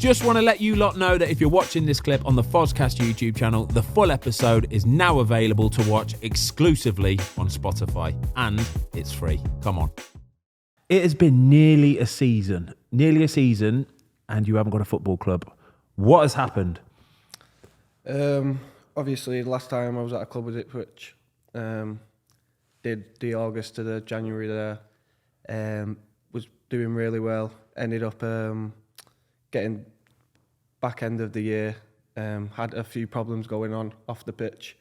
Just want to let you lot know that if you're watching this clip on the Fozcast YouTube channel, the full episode is now available to watch exclusively on Spotify, and it's free. Come on. It has been nearly a season, and you haven't got a football club. What has happened? Obviously, last time I was at a club with Ipswich, did the August to the January there, was doing really well, ended up getting back end of the year, had a few problems going on off the pitch.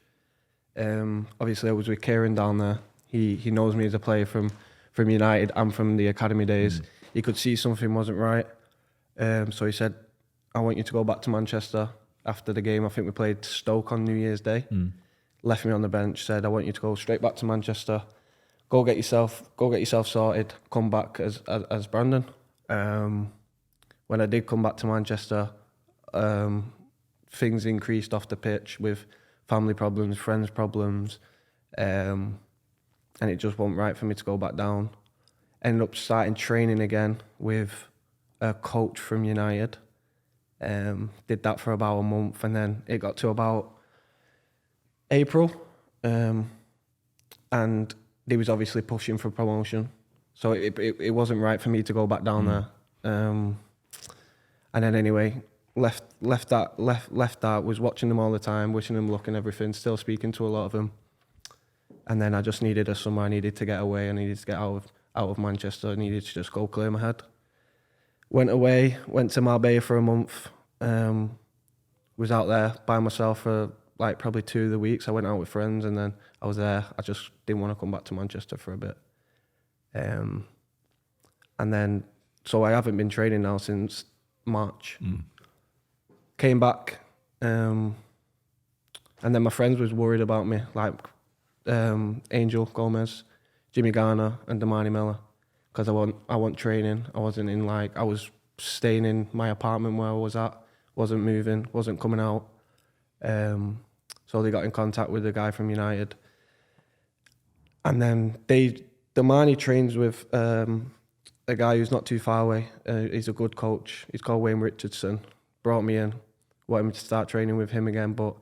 Obviously, I was with Kieran down there. He knows me as a player from United and from the academy days. He could see something wasn't right, so he said, I want you to go back to Manchester. After the game, I think we played Stoke on New Year's Day. Left me on the bench, said, I want you to go straight back to Manchester. Go get yourself sorted. Come back as Brandon. When I did come back to Manchester, things increased off the pitch with family problems, friends problems, and it just wasn't right for me to go back down. Ended up starting training again with a coach from United. Did that for about a month, and then it got to about April, and he was obviously pushing for promotion, so it wasn't right for me to go back down there. And then anyway, left that. Was watching them all the time, wishing them luck and everything. Still speaking to a lot of them, and then I just needed a summer. I needed to get away. I needed to get out of Manchester. I needed to just go clear my head. Went away, went to Marbella for a month, was out there by myself for like probably 2 of the weeks. I went out with friends, and then I was there. I just didn't want to come back to Manchester for a bit. And then, so I haven't been training now since March. Came back, and then my friends was worried about me, like Angel Gomez, Jimmy Garner and Damani Miller. Because I want training. I wasn't in I was staying in my apartment where I was at, wasn't moving, wasn't coming out. So they got in contact with the guy from United. And then Damani trains with a guy who's not too far away. He's a good coach. He's called Wayne Richardson. Brought me in, wanted me to start training with him again, but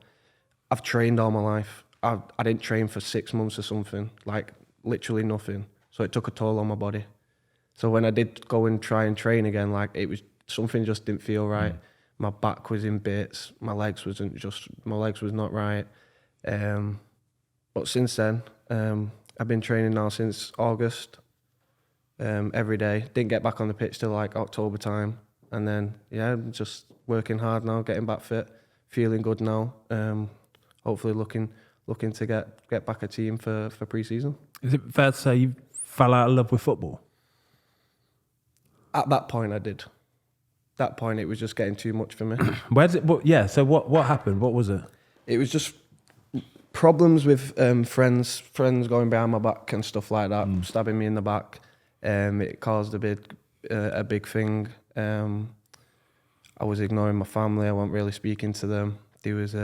I've trained all my life. I didn't train for 6 months or something, like literally nothing. So it took a toll on my body. So when I did go and try and train again, like it was something just didn't feel right. My back was in bits. My legs was not right. But since then, I've been training now since August, every day. Didn't get back on the pitch till like October time, and then I'm just working hard now, getting back fit, feeling good now. Hopefully looking to get back a team for pre-season. Is it fair to say you fell out of love with football? At that point, I did. That point, it was just getting too much for me. So what happened? What was it? It was just problems with friends going behind my back and stuff like that, stabbing me in the back. It caused a big thing. I was ignoring my family. I wasn't really speaking to them. They was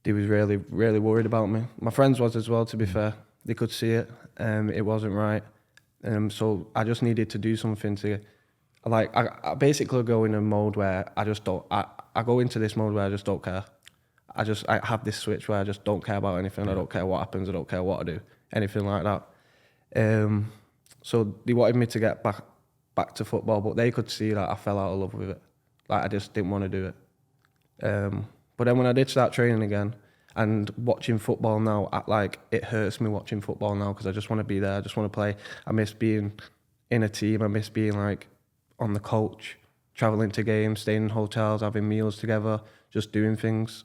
really, really worried about me. My friends was as well, to be fair. They could see it. It wasn't right. So I just needed to do something to, I basically go in a mode where I go into this mode where I just don't care. I have this switch where I just don't care about anything. I don't care what happens. I don't care what I do. Anything like that. So they wanted me to get back to football, but they could see that I fell out of love with it. Like I just didn't want to do it. But then when I did start training again and watching football now, it hurts me watching football now because I just want to be there. I just want to play. I miss being in a team. I miss being on the coach, traveling to games, staying in hotels, having meals together, just doing things.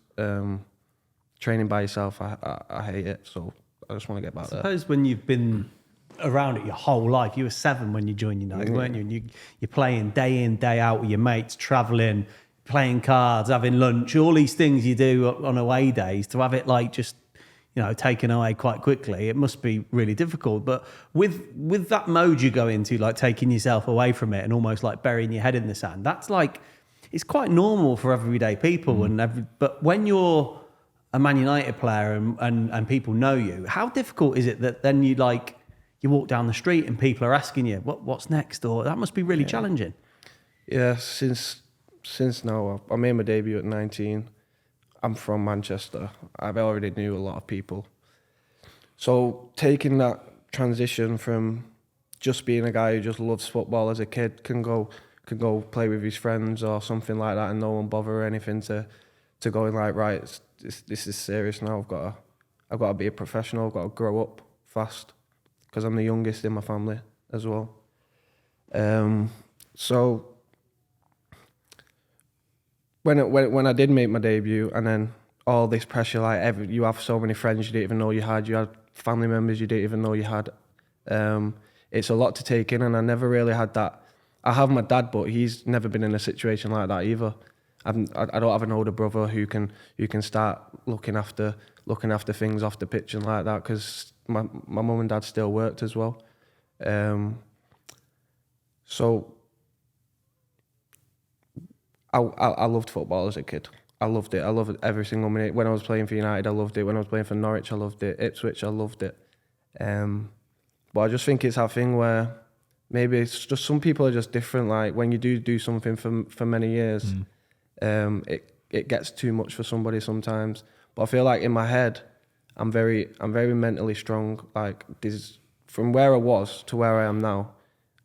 Training by yourself, I hate it. So I just want to get back there. I suppose when you've been around it your whole life, you were 7 when you joined United, weren't you? And you're playing day in, day out with your mates, travelling, playing cards, having lunch, all these things you do on away days, to have it taken away quite quickly, it must be really difficult. But with that mode you go into, taking yourself away from it and almost burying your head in the sand, that's it's quite normal for everyday people. But when you're a Man United player and people know you, how difficult is it that then you walk down the street and people are asking you what's next? Or that must be really challenging. Yeah, since now, I made my debut at 19. I'm from Manchester. I already knew a lot of people. So taking that transition from just being a guy who just loves football as a kid, can go play with his friends or something like that, and no one bother or anything, to going like, right, this is serious now. I've got to be a professional. I've got to grow up fast because I'm the youngest in my family as well. So when I did make my debut, and then all this pressure, like you have so many friends you didn't even know you had family members you didn't even know you had. It's a lot to take in, and I never really had that. I have my dad, but he's never been in a situation like that either. I don't have an older brother who can start looking after things off the pitch and like that, because my mum and dad still worked as well. So I loved football as a kid. I loved it. I loved it every single minute. When I was playing for United, I loved it. When I was playing for Norwich, I loved it. Ipswich, I loved it. But I just think it's that thing where maybe it's just some people are just different. Like when you do something for many years, it gets too much for somebody sometimes. But I feel like in my head, I'm very mentally strong. Like from where I was to where I am now.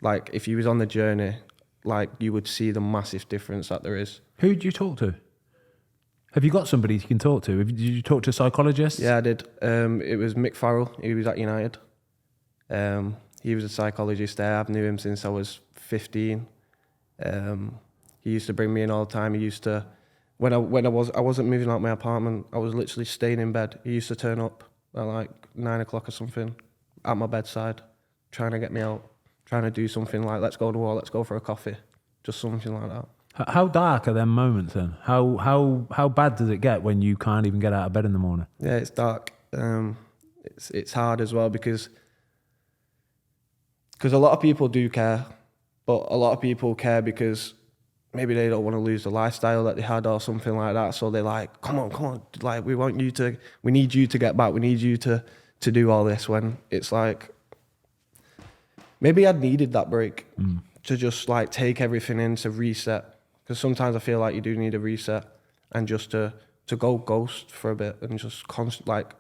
Like if you was on the journey, like you would see the massive difference that there is. Who did you talk to? Have you got somebody you can talk to? Did you talk to a psychologist? Yeah, I did. It was Mick Farrell. He was at United. He was a psychologist there. I've knew him since I was 15. He used to bring me in all the time. He used to, when I wasn't moving out my apartment, I was literally staying in bed. He used to turn up at like 9 o'clock or something at my bedside, trying to get me out, trying to do something like, let's go to war, let's go for a coffee, just something like that. How dark are them moments then? How bad does it get when you can't even get out of bed in the morning? Yeah, it's dark. It's hard as well because a lot of people do care, but a lot of people care because maybe they don't want to lose the lifestyle that they had or something like that. So they're like, come on, like we need you to get back. We need you to do all this, when it's like, maybe I'd needed that break to just like take everything in, to reset. Because sometimes I feel like you do need a reset, and just to go ghost for a bit and just like,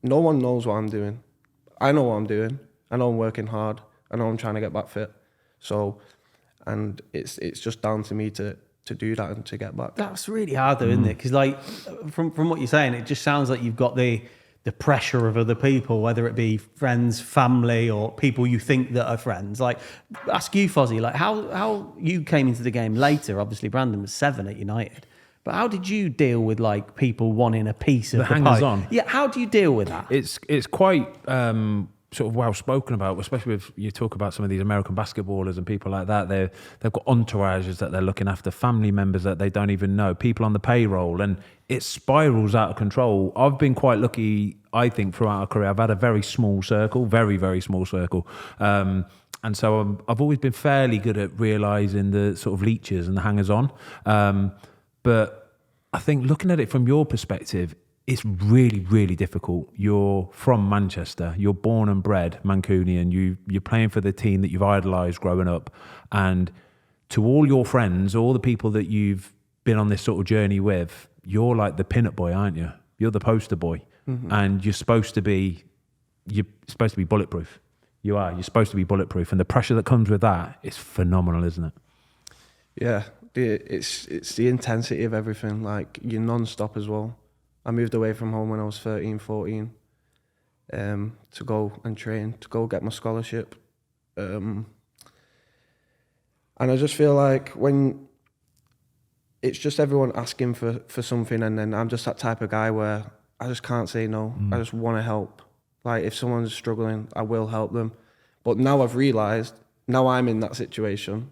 no one knows what I'm doing. I know what I'm doing. I know I'm working hard. I know I'm trying to get back fit. So, and it's just down to me to do that and to get back. That's really hard though, isn't it? Because like from what you're saying, it just sounds like you've got the pressure of other people, whether it be friends, family, or people you think that are friends. Like, ask you, Fozzy, like how you came into the game later. Obviously, Brandon was 7 at United. But how did you deal with like people wanting a piece of the hangers pie? on? Yeah, how do you deal with that? It's quite sort of well spoken about, especially if you talk about some of these American basketballers and people like that. They've got entourages that they're looking after, family members that they don't even know, people on the payroll, and it spirals out of control. I've been quite lucky, I think, throughout our career. I've had a very small circle, very, very small circle. And so I've always been fairly good at realising the sort of leeches and the hangers-on. But I think looking at it from your perspective, it's really, really difficult. You're from Manchester. You're born and bred Mancunian. You're playing for the team that you've idolised growing up. And to all your friends, all the people that you've been on this sort of journey with, you're like the pin-up boy, aren't you? You're the poster boy. Mm-hmm. And you're supposed to be bulletproof. You are. You're supposed to be bulletproof. And the pressure that comes with that is phenomenal, isn't it? Yeah. It's the intensity of everything. Like, you're non-stop as well. I moved away from home when I was 13, 14 to go and train, to go get my scholarship. And I just feel like when it's just everyone asking for something, and then I'm just that type of guy where I just can't say no. I just want to help. Like, if someone's struggling, I will help them. But now I've realised, now I'm in that situation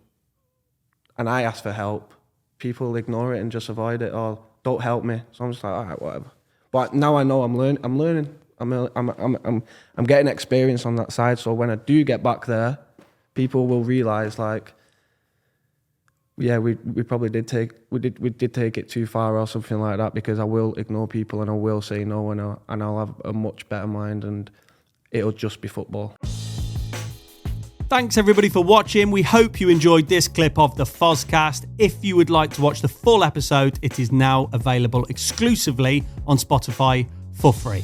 and I ask for help, people ignore it and just avoid it or don't help me. So I'm just like, all right, whatever. But now I know I'm learning. I'm getting experience on that side. So when I do get back there, people will realise, like, yeah, we probably did take it too far or something like that, because I will ignore people and I will say no, and I'll have a much better mind, and it'll just be football. Thanks everybody for watching. We hope you enjoyed this clip of the Fozcast. If you would like to watch the full episode, it is now available exclusively on Spotify for free.